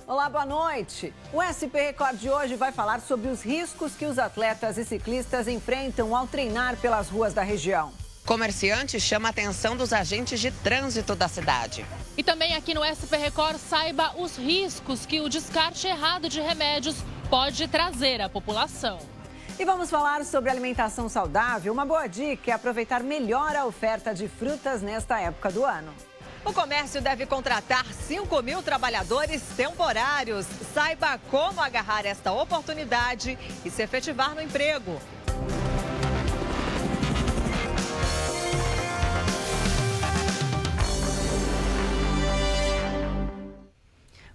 Olá, boa noite. O SP Record de hoje vai falar sobre os riscos que os atletas e ciclistas enfrentam ao treinar pelas ruas da região. Comerciante chama a atenção dos agentes de trânsito da cidade. E também aqui no SP Record, saiba os riscos que o descarte errado de remédios pode trazer à população. E vamos falar sobre alimentação saudável. Uma boa dica é aproveitar melhor a oferta de frutas nesta época do ano. O comércio deve contratar 5.000 trabalhadores temporários. Saiba como agarrar esta oportunidade e se efetivar no emprego.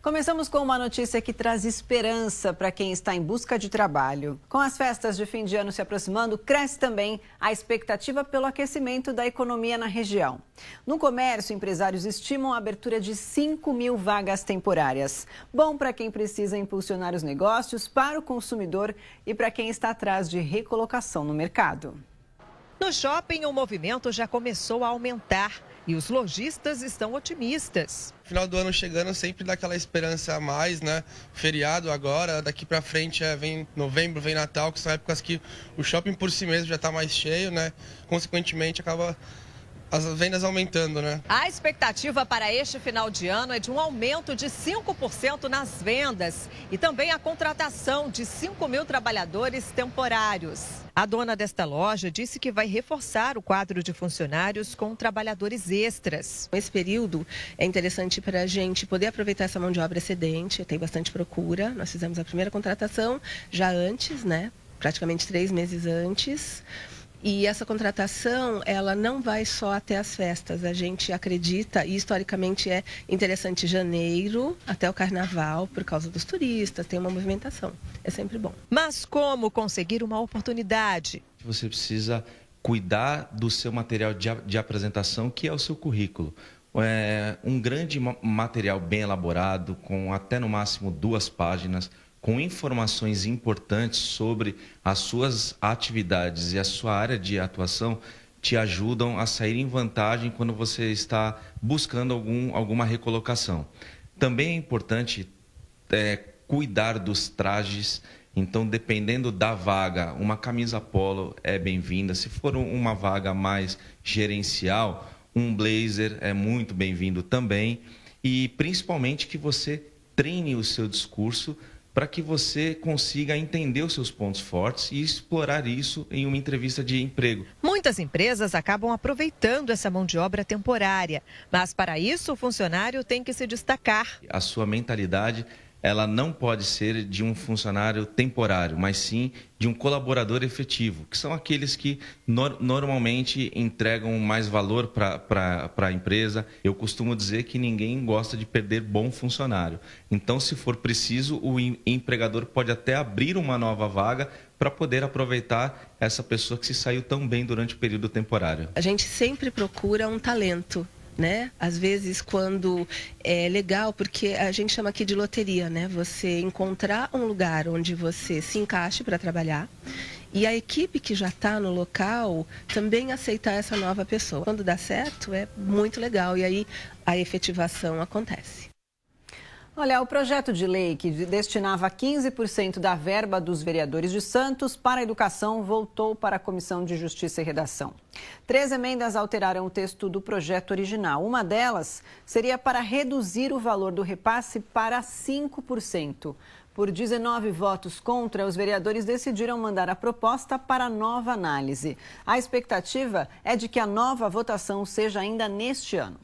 Começamos com uma notícia que traz esperança para quem está em busca de trabalho. Com as festas de fim de ano se aproximando, cresce também a expectativa pelo aquecimento da economia na região. No comércio, empresários estimam a abertura de 5.000 vagas temporárias. Bom para quem precisa impulsionar os negócios, para o consumidor e para quem está atrás de recolocação no mercado. No shopping, o movimento já começou a aumentar e os lojistas estão otimistas. Final do ano chegando sempre dá aquela esperança a mais, né? Feriado agora, daqui pra frente vem novembro, vem Natal, que são épocas que o shopping por si mesmo já tá mais cheio, né? Consequentemente acaba as vendas aumentando, né? A expectativa para este final de ano é de um aumento de 5% nas vendas e também a contratação de 5.000 trabalhadores temporários. A dona desta loja disse que vai reforçar o quadro de funcionários com trabalhadores extras. Esse período é interessante para a gente poder aproveitar essa mão de obra excedente, tem bastante procura. Nós fizemos a primeira contratação já antes, né? Praticamente 3 meses antes. E essa contratação, ela não vai só até as festas. A gente acredita, e historicamente é interessante, janeiro até o carnaval, por causa dos turistas, tem uma movimentação. É sempre bom. Mas como conseguir uma oportunidade? Você precisa cuidar do seu material de apresentação, que é o seu currículo. Um grande material bem elaborado, com até no máximo 2 páginas, com informações importantes sobre as suas atividades e a sua área de atuação, te ajudam a sair em vantagem quando você está buscando alguma recolocação. Também é importante cuidar dos trajes. Então, dependendo da vaga, uma camisa polo é bem-vinda. Se for uma vaga mais gerencial, um blazer é muito bem-vindo também. E, principalmente, que você treine o seu discurso para que você consiga entender os seus pontos fortes e explorar isso em uma entrevista de emprego. Muitas empresas acabam aproveitando essa mão de obra temporária, mas para isso o funcionário tem que se destacar. A sua mentalidade, ela não pode ser de um funcionário temporário, mas sim de um colaborador efetivo, que são aqueles que normalmente entregam mais valor para a empresa. Eu costumo dizer que ninguém gosta de perder bom funcionário. Então, se for preciso, o empregador pode até abrir uma nova vaga para poder aproveitar essa pessoa que se saiu tão bem durante o período temporário. A gente sempre procura um talento, né? Às vezes, quando é legal, porque a gente chama aqui de loteria, né? Você encontrar um lugar onde você se encaixe para trabalhar e a equipe que já está no local também aceitar essa nova pessoa. Quando dá certo, é muito legal e aí a efetivação acontece. Olha, o projeto de lei que destinava 15% da verba dos vereadores de Santos para a educação voltou para a Comissão de Justiça e Redação. 3 emendas alteraram o texto do projeto original. Uma delas seria para reduzir o valor do repasse para 5%. Por 19 votos contra, os vereadores decidiram mandar a proposta para nova análise. A expectativa é de que a nova votação seja ainda neste ano.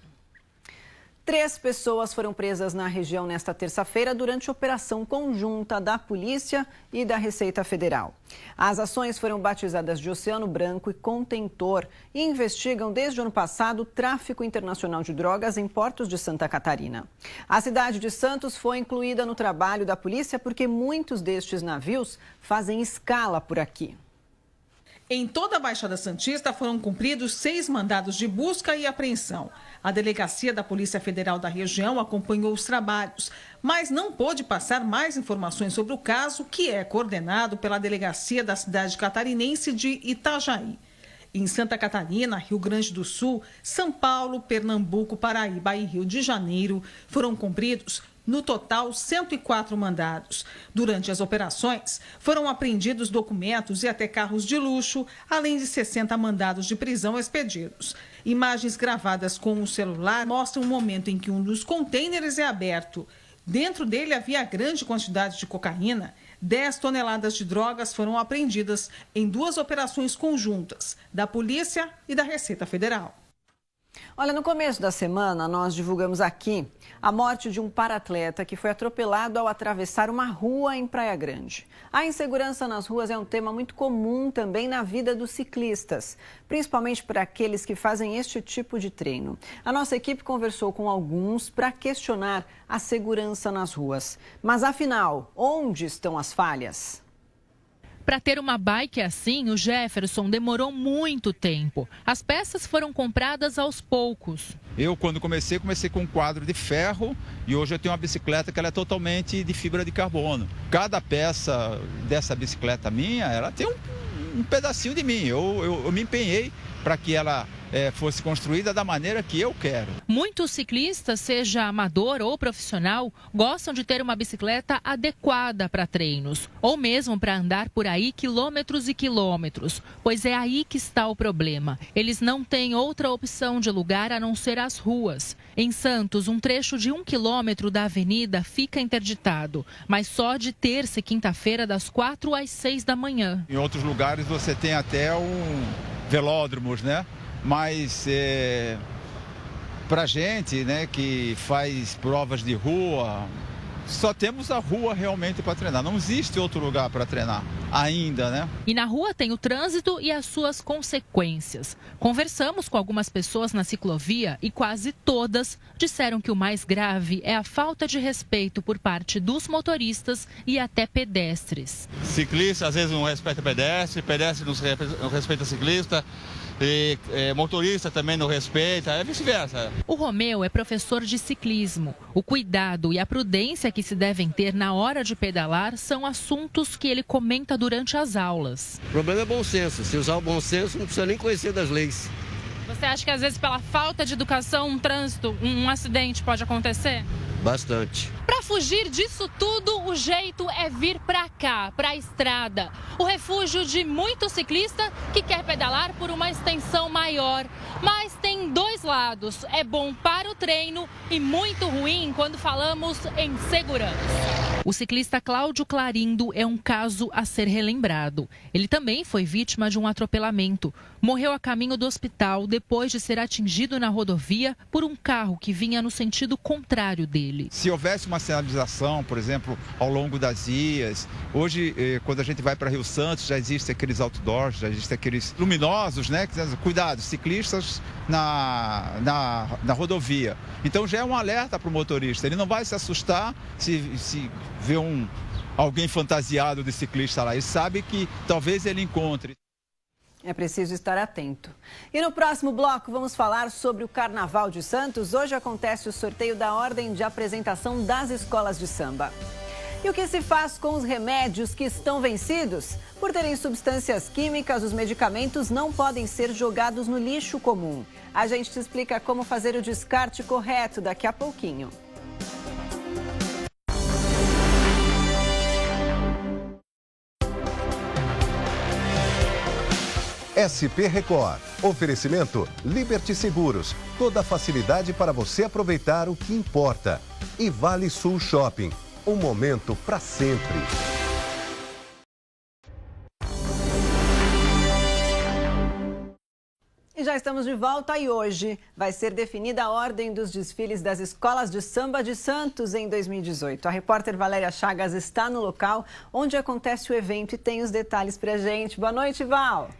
3 pessoas foram presas na região nesta terça-feira durante operação conjunta da Polícia e da Receita Federal. As ações foram batizadas de Oceano Branco e Contentor e investigam desde o ano passado o tráfico internacional de drogas em portos de Santa Catarina. A cidade de Santos foi incluída no trabalho da polícia porque muitos destes navios fazem escala por aqui. Em toda a Baixada Santista foram cumpridos 6 mandados de busca e apreensão. A delegacia da Polícia Federal da região acompanhou os trabalhos, mas não pôde passar mais informações sobre o caso, que é coordenado pela delegacia da cidade catarinense de Itajaí. Em Santa Catarina, Rio Grande do Sul, São Paulo, Pernambuco, Paraíba e Rio de Janeiro foram cumpridos No total, 104 mandados. Durante as operações, foram apreendidos documentos e até carros de luxo, além de 60 mandados de prisão expedidos. Imagens gravadas com o celular mostram o momento em que um dos contêineres é aberto. Dentro dele havia grande quantidade de cocaína. 10 toneladas de drogas foram apreendidas em 2 operações conjuntas, da Polícia e da Receita Federal. Olha, no começo da semana, nós divulgamos aqui a morte de um paratleta que foi atropelado ao atravessar uma rua em Praia Grande. A insegurança nas ruas é um tema muito comum também na vida dos ciclistas, principalmente para aqueles que fazem este tipo de treino. A nossa equipe conversou com alguns para questionar a segurança nas ruas. Mas, afinal, onde estão as falhas? Para ter uma bike assim, o Jefferson demorou muito tempo. As peças foram compradas aos poucos. Eu, quando comecei com um quadro de ferro e hoje eu tenho uma bicicleta que ela é totalmente de fibra de carbono. Cada peça dessa bicicleta minha, ela tem um pedacinho de mim. Eu me empenhei para que ela fosse construída da maneira que eu quero. Muitos ciclistas, seja amador ou profissional, gostam de ter uma bicicleta adequada para treinos, ou mesmo para andar por aí quilômetros e quilômetros, pois é aí que está o problema. Eles não têm outra opção de lugar a não ser as ruas. Em Santos, um trecho de 1 quilômetro da avenida fica interditado, mas só de terça e quinta-feira das 4 às 6 da manhã. Em outros lugares você tem até velódromos, né? Mas para gente, né, que faz provas de rua, só temos a rua realmente para treinar. Não existe outro lugar para treinar ainda, né? E na rua tem o trânsito e as suas consequências. Conversamos com algumas pessoas na ciclovia e quase todas disseram que o mais grave é a falta de respeito por parte dos motoristas e até pedestres. Ciclista às vezes não respeita pedestre, pedestre não respeita ciclista. E motorista também não respeita, é vice-versa. O Romeu é professor de ciclismo. O cuidado e a prudência que se devem ter na hora de pedalar são assuntos que ele comenta durante as aulas. O problema é bom senso. Se usar o bom senso, não precisa nem conhecer das leis. Você acha que às vezes pela falta de educação, um trânsito, um acidente pode acontecer? Bastante. Para fugir disso tudo, o jeito é vir para cá, para a estrada. O refúgio de muito ciclista que quer pedalar por uma extensão maior. Mas tem dois lados. É bom para o treino e muito ruim quando falamos em segurança. O ciclista Cláudio Clarindo é um caso a ser relembrado. Ele também foi vítima de um atropelamento. Morreu a caminho do hospital depois de ser atingido na rodovia por um carro que vinha no sentido contrário dele. Se houvesse uma sinalização, por exemplo, ao longo das vias, hoje, quando a gente vai para Rio Santos, já existem aqueles outdoors, já existem aqueles luminosos, né? Cuidado, ciclistas na rodovia. Então já é um alerta para o motorista. Ele não vai se assustar se vê alguém fantasiado de ciclista lá. Ele sabe que talvez ele encontre. É preciso estar atento. E no próximo bloco vamos falar sobre o Carnaval de Santos. Hoje acontece o sorteio da ordem de apresentação das escolas de samba. E o que se faz com os remédios que estão vencidos? Por terem substâncias químicas, os medicamentos não podem ser jogados no lixo comum. A gente te explica como fazer o descarte correto daqui a pouquinho. SP Record. Oferecimento Liberty Seguros. Toda a facilidade para você aproveitar o que importa. E Vale Sul Shopping. Um momento para sempre. E já estamos de volta e hoje vai ser definida a ordem dos desfiles das escolas de samba de Santos em 2018. A repórter Valéria Chagas está no local onde acontece o evento e tem os detalhes pra gente. Boa noite, Val.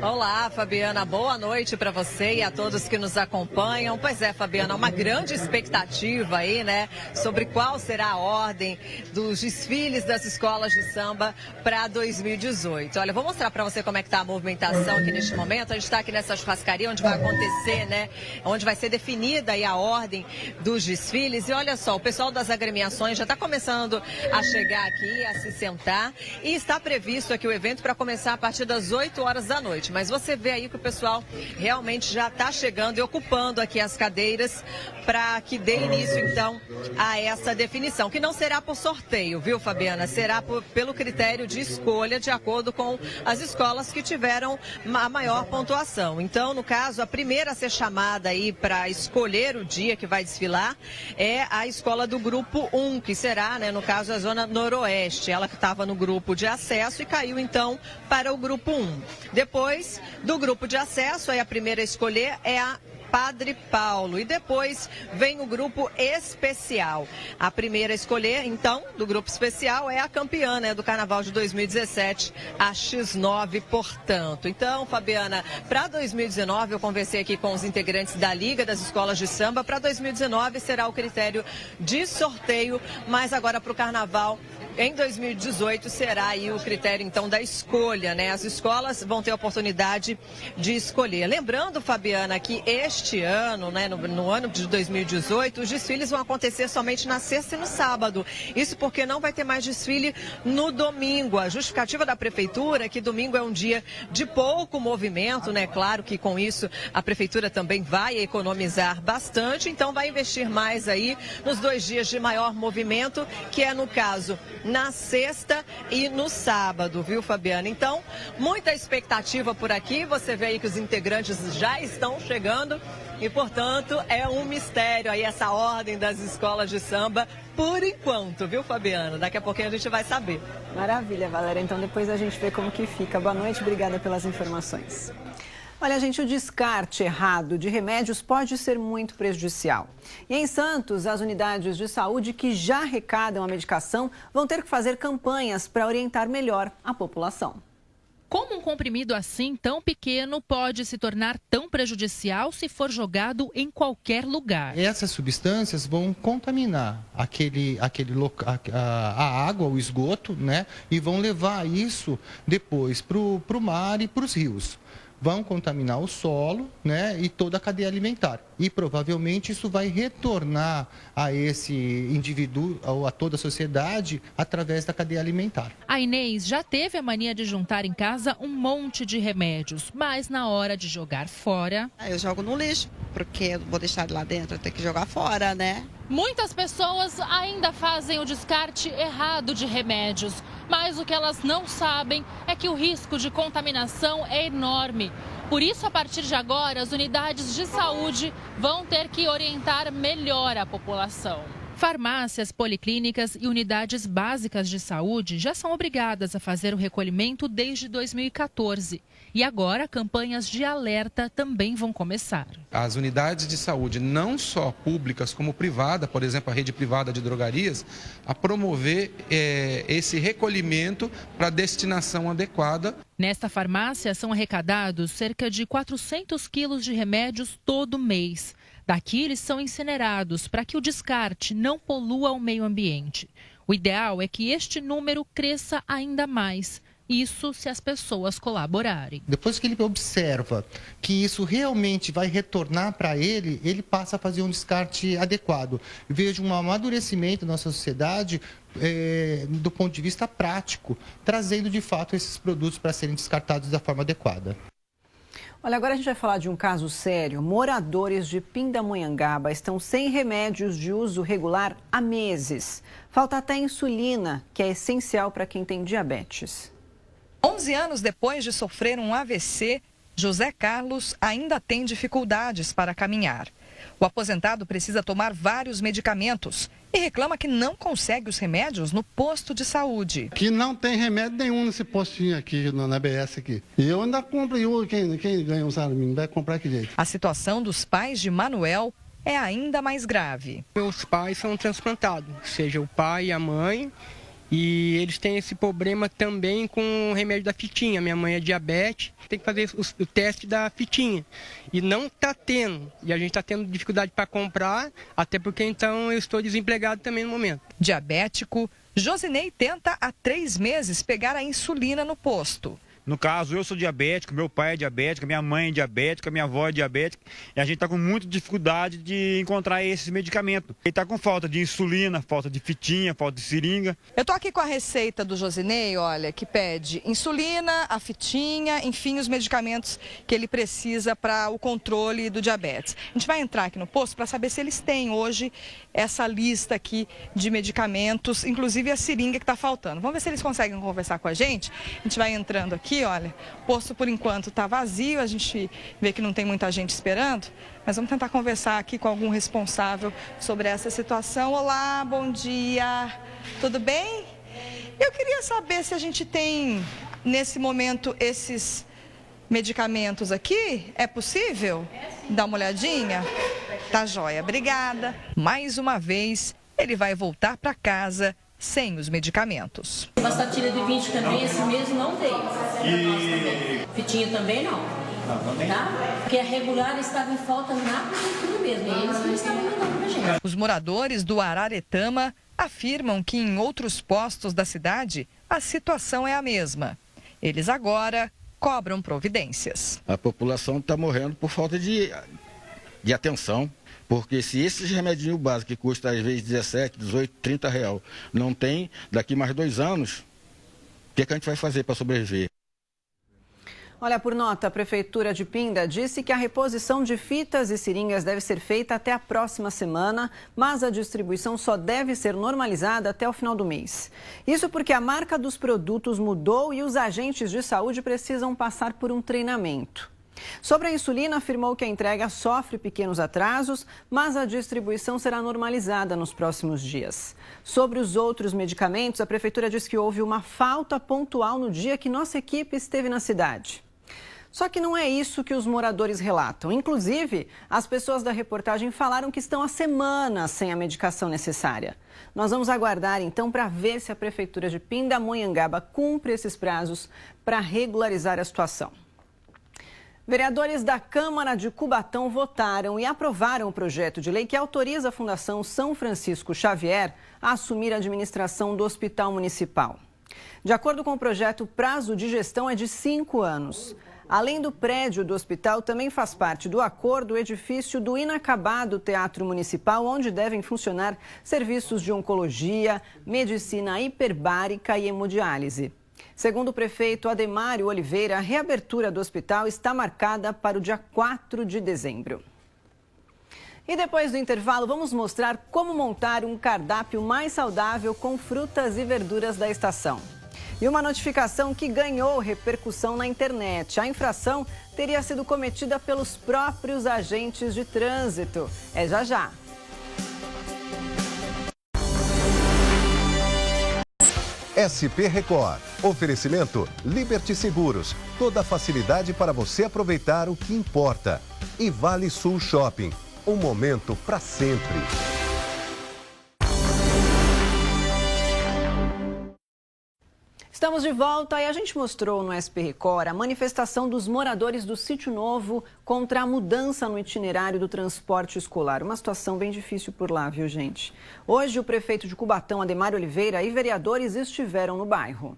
Olá, Fabiana. Boa noite para você e a todos que nos acompanham. Pois é, Fabiana, uma grande expectativa aí, né, sobre qual será a ordem dos desfiles das escolas de samba para 2018. Olha, eu vou mostrar para você como é que está a movimentação aqui neste momento. A gente está aqui nessa churrascaria onde vai acontecer, né, onde vai ser definida aí a ordem dos desfiles. E olha só, o pessoal das agremiações já está começando a chegar aqui, a se sentar. E está previsto aqui o evento para começar a partir das 8 horas da noite. gente. Mas você vê aí que o pessoal realmente já está chegando e ocupando aqui as cadeiras para que dê início, então, a essa definição, que não será por sorteio, viu, Fabiana? Será pelo critério de escolha, de acordo com as escolas que tiveram a maior pontuação. Então, no caso, a primeira a ser chamada aí para escolher o dia que vai desfilar é a escola do grupo 1, que será, né, no caso, a Zona Noroeste. Ela que estava no grupo de acesso e caiu, então, para o grupo 1. Depois do grupo de acesso, aí a primeira a escolher é a Padre Paulo. E depois vem o grupo especial. A primeira a escolher, então, do grupo especial é a campeã, né, do Carnaval de 2017, a X9, portanto. Então, Fabiana, para 2019, eu conversei aqui com os integrantes da Liga das Escolas de Samba. Para 2019 será o critério de sorteio, mas agora para o Carnaval, em 2018, será aí o critério, então, da escolha, né? As escolas vão ter a oportunidade de escolher. Lembrando, Fabiana, que este ano, né, no ano de 2018, os desfiles vão acontecer somente na sexta e no sábado. Isso porque não vai ter mais desfile no domingo. A justificativa da prefeitura é que domingo é um dia de pouco movimento, né? Claro que com isso a prefeitura também vai economizar bastante, então vai investir mais aí nos 2 dias de maior movimento, que é, no caso, na sexta e no sábado, viu, Fabiana? Então, muita expectativa por aqui. Você vê aí que os integrantes já estão chegando e, portanto, é um mistério aí essa ordem das escolas de samba por enquanto, viu, Fabiana? Daqui a pouquinho a gente vai saber. Maravilha, Valéria. Então, depois a gente vê como que fica. Boa noite, obrigada pelas informações. Olha, gente, o descarte errado de remédios pode ser muito prejudicial. E em Santos, as unidades de saúde que já arrecadam a medicação vão ter que fazer campanhas para orientar melhor a população. Como um comprimido assim tão pequeno pode se tornar tão prejudicial se for jogado em qualquer lugar? Essas substâncias vão contaminar a água, o esgoto, né? E vão levar isso depois para o mar e para os rios. Vão contaminar o solo, né, e toda a cadeia alimentar. E provavelmente isso vai retornar a esse indivíduo, ou a toda a sociedade, através da cadeia alimentar. A Inês já teve a mania de juntar em casa um monte de remédios, mas na hora de jogar fora... Eu jogo no lixo, porque eu vou deixar lá dentro, eu tenho que jogar fora, né? Muitas pessoas ainda fazem o descarte errado de remédios, mas o que elas não sabem é que o risco de contaminação é enorme. Por isso, a partir de agora, as unidades de saúde vão ter que orientar melhor a população. Farmácias, policlínicas e unidades básicas de saúde já são obrigadas a fazer o recolhimento desde 2014. E agora, campanhas de alerta também vão começar. As unidades de saúde, não só públicas como privada, por exemplo, a rede privada de drogarias, a promover esse recolhimento para destinação adequada. Nesta farmácia, são arrecadados cerca de 400 quilos de remédios todo mês. Daqui, eles são incinerados para que o descarte não polua o meio ambiente. O ideal é que este número cresça ainda mais. Isso se as pessoas colaborarem. Depois que ele observa que isso realmente vai retornar para ele, ele passa a fazer um descarte adequado. Vejo um amadurecimento da nossa sociedade do ponto de vista prático, trazendo de fato esses produtos para serem descartados da forma adequada. Olha, agora a gente vai falar de um caso sério. Moradores de Pindamonhangaba estão sem remédios de uso regular há meses. Falta até insulina, que é essencial para quem tem diabetes. 11 anos depois de sofrer um AVC, José Carlos ainda tem dificuldades para caminhar. O aposentado precisa tomar vários medicamentos e reclama que não consegue os remédios no posto de saúde. Que não tem remédio nenhum nesse postinho aqui, na BS aqui. E eu ainda compro, quem ganha um salário mínimo vai comprar que jeito. A situação dos pais de Manuel é ainda mais grave. Meus pais são transplantados, seja o pai e a mãe. E eles têm esse problema também com o remédio da fitinha. Minha mãe é diabetes, tem que fazer o teste da fitinha. E não está tendo. E a gente está tendo dificuldade para comprar, até porque então eu estou desempregado também no momento. Diabético, Josinei tenta há 3 meses pegar a insulina no posto. No caso, eu sou diabético, meu pai é diabético, minha mãe é diabética, minha avó é diabética. E a gente está com muita dificuldade de encontrar esses medicamentos. Ele está com falta de insulina, falta de fitinha, falta de seringa. Eu tô aqui com a receita do Josinei, olha, que pede insulina, a fitinha, enfim, os medicamentos que ele precisa para o controle do diabetes. A gente vai entrar aqui no posto para saber se eles têm hoje essa lista aqui de medicamentos, inclusive a seringa que está faltando. Vamos ver se eles conseguem conversar com a gente. A gente vai entrando aqui, olha, o posto por enquanto está vazio, a gente vê que não tem muita gente esperando, mas vamos tentar conversar aqui com algum responsável sobre essa situação. Olá, bom dia, tudo bem? Eu queria saber se a gente tem, nesse momento, esses medicamentos aqui, é possível? Dá uma olhadinha? Tá joia, obrigada. Mais uma vez, ele vai voltar para casa sem os medicamentos. Passatilha de 20 também, esse mês não veio. E fitinha também não. Tá? Porque a regular estava em falta na prefeitura mesmo, e eles não estavam mandando pra gente. Os moradores do Araretama afirmam que em outros postos da cidade a situação é a mesma. Eles agora cobram providências. A população está morrendo por falta de atenção. Porque se esses remedinhos básicos que custam às vezes 17, 18, 30 reais, não tem, daqui mais 2 anos, o que a gente vai fazer para sobreviver? Olha, por nota, a Prefeitura de Pinda disse que a reposição de fitas e seringas deve ser feita até a próxima semana, mas a distribuição só deve ser normalizada até o final do mês. Isso porque a marca dos produtos mudou e os agentes de saúde precisam passar por um treinamento. Sobre a insulina, afirmou que a entrega sofre pequenos atrasos, mas a distribuição será normalizada nos próximos dias. Sobre os outros medicamentos, a Prefeitura diz que houve uma falta pontual no dia que nossa equipe esteve na cidade. Só que não é isso que os moradores relatam. Inclusive, as pessoas da reportagem falaram que estão há semanas sem a medicação necessária. Nós vamos aguardar, então, para ver se a Prefeitura de Pindamonhangaba cumpre esses prazos para regularizar a situação. Vereadores da Câmara de Cubatão votaram e aprovaram o projeto de lei que autoriza a Fundação São Francisco Xavier a assumir a administração do Hospital Municipal. De acordo com o projeto, o prazo de gestão é de 5 anos. Além do prédio do hospital, também faz parte do acordo o edifício do inacabado Teatro Municipal, onde devem funcionar serviços de oncologia, medicina hiperbárica e hemodiálise. Segundo o prefeito Ademário Oliveira, a reabertura do hospital está marcada para o dia 4 de dezembro. E depois do intervalo, vamos mostrar como montar um cardápio mais saudável com frutas e verduras da estação. E uma notificação que ganhou repercussão na internet. A infração teria sido cometida pelos próprios agentes de trânsito. É já já. SP Record. Oferecimento Liberty Seguros. Toda a facilidade para você aproveitar o que importa. E Vale Sul Shopping. Um momento para sempre. Estamos de volta e a gente mostrou no SP Record a manifestação dos moradores do Sítio Novo contra a mudança no itinerário do transporte escolar. Uma situação bem difícil por lá, viu, gente? Hoje, o prefeito de Cubatão, Ademário Oliveira, e vereadores estiveram no bairro.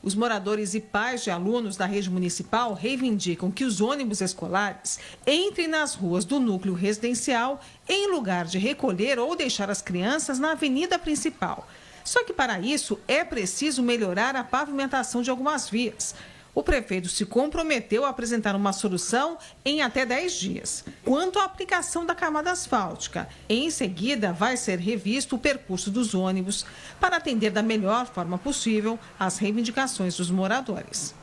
Os moradores e pais de alunos da rede municipal reivindicam que os ônibus escolares entrem nas ruas do núcleo residencial em lugar de recolher ou deixar as crianças na avenida principal. Só que para isso é preciso melhorar a pavimentação de algumas vias. O prefeito se comprometeu a apresentar uma solução em até 10 dias. Quanto à aplicação da camada asfáltica, em seguida vai ser revisto o percurso dos ônibus para atender da melhor forma possível as reivindicações dos moradores.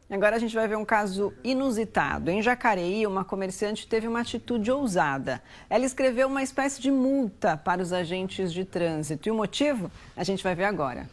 Agora a gente vai ver um caso inusitado. Em Jacareí, uma comerciante teve uma atitude ousada. Ela escreveu uma espécie de multa para os agentes de trânsito. E o motivo? A gente vai ver agora.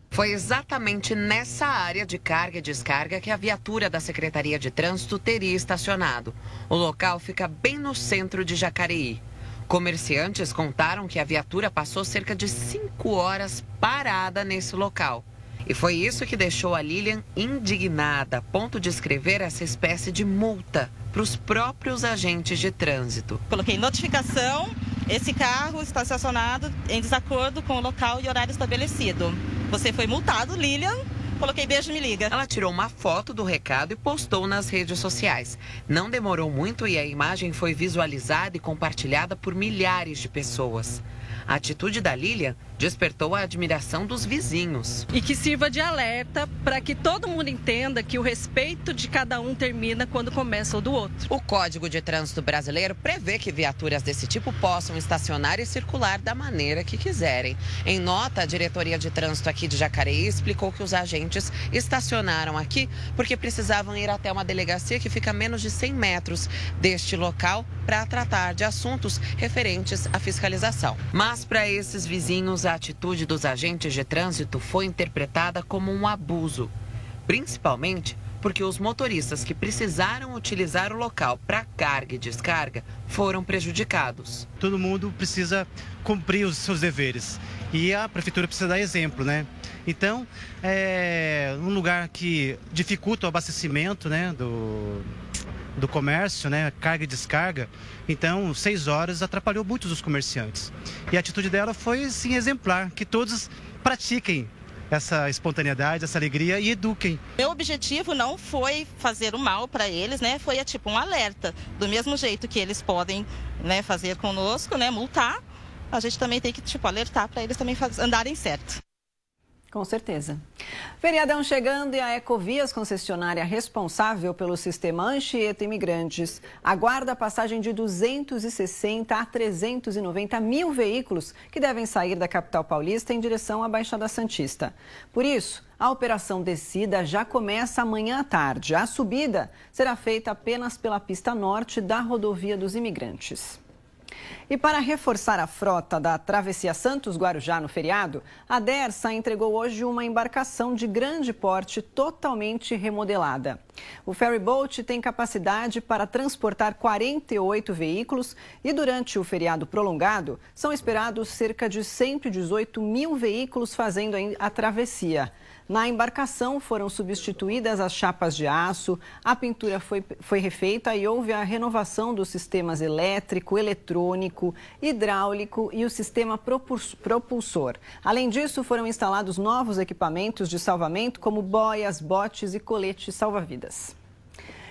Foi exatamente nessa área de carga e descarga que a viatura da Secretaria de Trânsito teria estacionado. O local fica bem no centro de Jacareí. Comerciantes contaram que a viatura passou cerca de 5 horas parada nesse local. E foi isso que deixou a Lilian indignada, a ponto de escrever essa espécie de multa para os próprios agentes de trânsito. Coloquei notificação, esse carro está estacionado em desacordo com o local e horário estabelecido. Você foi multado, Lilian, coloquei beijo, me liga. Ela tirou uma foto do recado e postou nas redes sociais. Não demorou muito e a imagem foi visualizada e compartilhada por milhares de pessoas. A atitude da Lília despertou a admiração dos vizinhos. E que sirva de alerta para que todo mundo entenda que o respeito de cada um termina quando começa o do outro. O Código de Trânsito Brasileiro prevê que viaturas desse tipo possam estacionar e circular da maneira que quiserem. Em nota, a Diretoria de Trânsito aqui de Jacareí explicou que os agentes estacionaram aqui porque precisavam ir até uma delegacia que fica a menos de 100 metros deste local para tratar de assuntos referentes à fiscalização. Mas para esses vizinhos, a atitude dos agentes de trânsito foi interpretada como um abuso, principalmente porque os motoristas que precisaram utilizar o local para carga e descarga foram prejudicados. Todo mundo precisa cumprir os seus deveres e a prefeitura precisa dar exemplo, né? Então, um lugar que dificulta o abastecimento, né, do comércio, né, carga e descarga, então 6 horas atrapalhou muitos os comerciantes. E a atitude dela foi, sim, exemplar, que todos pratiquem essa espontaneidade, essa alegria e eduquem. Meu objetivo não foi fazer o mal para eles, né, foi tipo um alerta. Do mesmo jeito que eles podem, né, fazer conosco, né, multar, a gente também tem que alertar para eles também andarem certo. Com certeza. Feriadão chegando e a Ecovias, concessionária responsável pelo sistema Anchieta Imigrantes, aguarda a passagem de 260 a 390 mil veículos que devem sair da capital paulista em direção à Baixada Santista. Por isso, a operação Descida já começa amanhã à tarde. A subida será feita apenas pela pista norte da rodovia dos Imigrantes. E para reforçar a frota da Travessia Santos-Guarujá no feriado, a Dersa entregou hoje uma embarcação de grande porte totalmente remodelada. O ferryboat tem capacidade para transportar 48 veículos e durante o feriado prolongado são esperados cerca de 118 mil veículos fazendo a travessia. Na embarcação foram substituídas as chapas de aço, a pintura foi refeita e houve a renovação dos sistemas elétrico, eletrônico, hidráulico e o sistema propulsor. Além disso, foram instalados novos equipamentos de salvamento como boias, botes e coletes salva-vidas.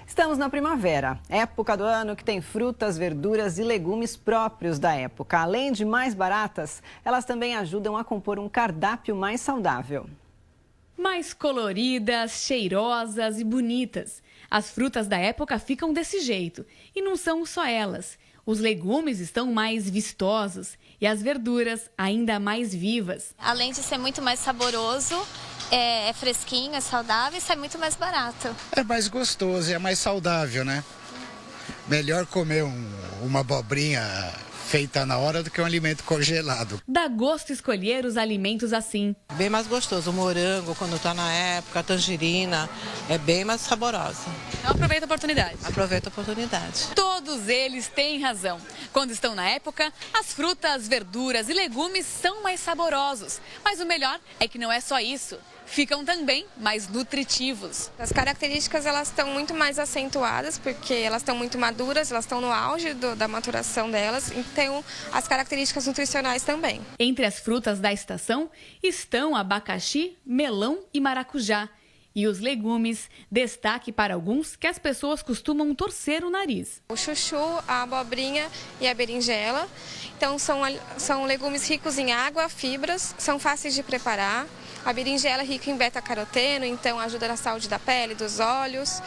Estamos na primavera, época do ano que tem frutas, verduras e legumes próprios da época. Além de mais baratas, elas também ajudam a compor um cardápio mais saudável. Mais coloridas, cheirosas e bonitas. As frutas da época ficam desse jeito. E não são só elas. Os legumes estão mais vistosos e as verduras ainda mais vivas. Além de ser muito mais saboroso, é fresquinho, é saudável e sai muito mais barato. É mais gostoso e é mais saudável, né? Melhor comer uma abobrinha feita na hora do que um alimento congelado. Dá gosto escolher os alimentos assim. Bem mais gostoso. O morango, quando está na época, a tangerina, é bem mais saborosa. Então aproveita a oportunidade. Aproveita a oportunidade. Todos eles têm razão. Quando estão na época, as frutas, verduras e legumes são mais saborosos. Mas o melhor é que não é só isso. Ficam também mais nutritivos. As características elas estão muito mais acentuadas porque elas estão muito maduras, elas estão no auge da maturação delas, então as características nutricionais também. Entre as frutas da estação estão abacaxi, melão e maracujá. E os legumes, destaque para alguns que as pessoas costumam torcer o nariz. O chuchu, a abobrinha e a berinjela. Então são legumes ricos em água, fibras, são fáceis de preparar. A berinjela é rica em beta-caroteno, então ajuda na saúde da pele, dos olhos.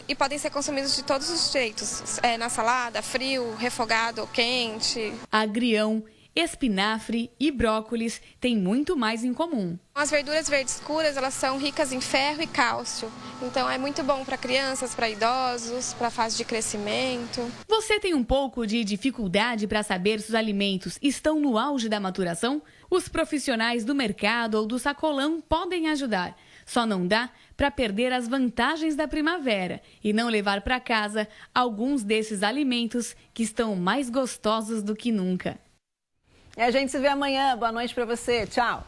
E podem ser consumidos de todos os jeitos, na salada, frio, refogado ou quente. Agrião, espinafre e brócolis têm muito mais em comum. As verduras verdes escuras, elas são ricas em ferro e cálcio. Então é muito bom para crianças, para idosos, para a fase de crescimento. Você tem um pouco de dificuldade para saber se os alimentos estão no auge da maturação? Os profissionais do mercado ou do sacolão podem ajudar. Só não dá para perder as vantagens da primavera e não levar para casa alguns desses alimentos que estão mais gostosos do que nunca. E a gente se vê amanhã. Boa noite para você. Tchau.